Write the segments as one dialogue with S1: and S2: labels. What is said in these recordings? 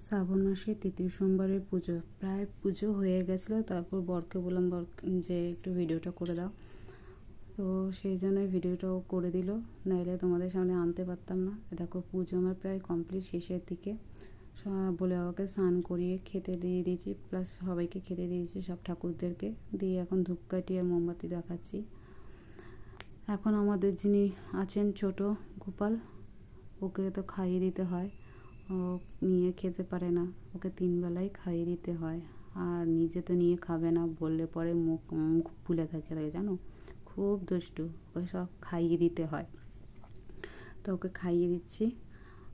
S1: শ্রাবণ মাসের তৃতীয় সোমবারের পুজো, প্রায় পুজো হয়ে গেছিলো। তারপর বরকে বললাম যে একটু ভিডিওটা করে দাও, তো সেই জন্য ভিডিওটাও করে দিল, নাইলে তোমাদের সামনে আনতে পারতাম না। দেখো পুজো আমার প্রায় কমপ্লিট, শেষের দিকে। বলে বাবাকে স্নান করিয়ে খেতে দিয়ে দিয়েছি, প্লাস সবাইকে খেতে দিয়েছি, সব ঠাকুরদেরকে দিয়ে এখন ধূপকাঠি আর মোমবাতি দেখাচ্ছি। এখন আমাদের যিনি আছেন ছোট গোপাল, ওকে তো খাইয়ে দিতে হয়, ও নিয়ে খেতে পারে না, ওকে 3 বেলাই খাইয়ে দিতে হয়। আর নিজে তো নিয়ে খাবে না, বললে পরে মুখ ফুলে থাকে জানো, খুব দুষ্টু, ওকে সব খাইয়ে দিতে হয়। তো ওকে খাইয়ে দিচ্ছি।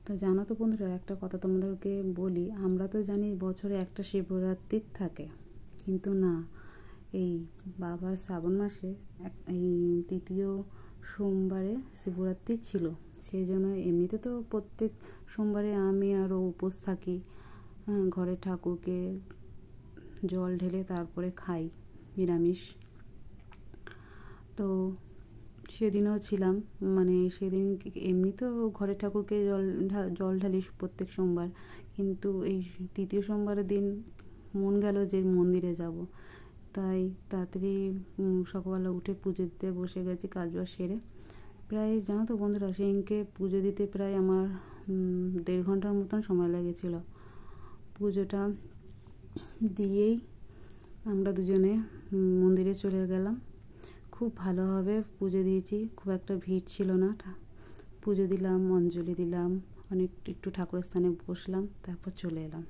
S1: তো জানো তো বন্ধুরা, একটা কথা তোমাদেরকে বলি, আমরা তো জানি বছরে একটা শিবরাত্রি থাকে, কিন্তু না, এই বাবার শ্রাবণ মাসে এই তৃতীয় সোমবারে শিবরাত্রি ছিল। সেই জন্য এমনিতে তো প্রত্যেক সোমবারে আমি আরও উপোস থাকি, ঘরে ঠাকুরকে জল ঢেলে তারপরে খাই নিরামিষ। তো সেদিনও ছিলাম, মানে সেদিন এমনি তো ঘরে ঠাকুরকে জল ঢালি প্রত্যেক সোমবার, কিন্তু এই তৃতীয় সোমবারের দিন মন গেল যে মন্দিরে যাব, তাই তাড়াতাড়ি সকালবেলা উঠে পুজো দিতে বসে গেছি, কাজবাজ সেরে। প্রায় জানো তো বন্ধুরা, সেদিনকে পুজো দিতে প্রায় আমার 1.5 ঘন্টার মতন সময় লেগেছিল। পুজোটা দিয়েই আমরা দুজনে মন্দিরে চলে গেলাম। খুব ভালোভাবে পুজো দিয়েছি, খুব একটা ভিড় ছিল না। পুজো দিলাম, অঞ্জলি দিলাম, একটু ঠাকুরের স্থানে বসলাম, তারপর চলে এলাম।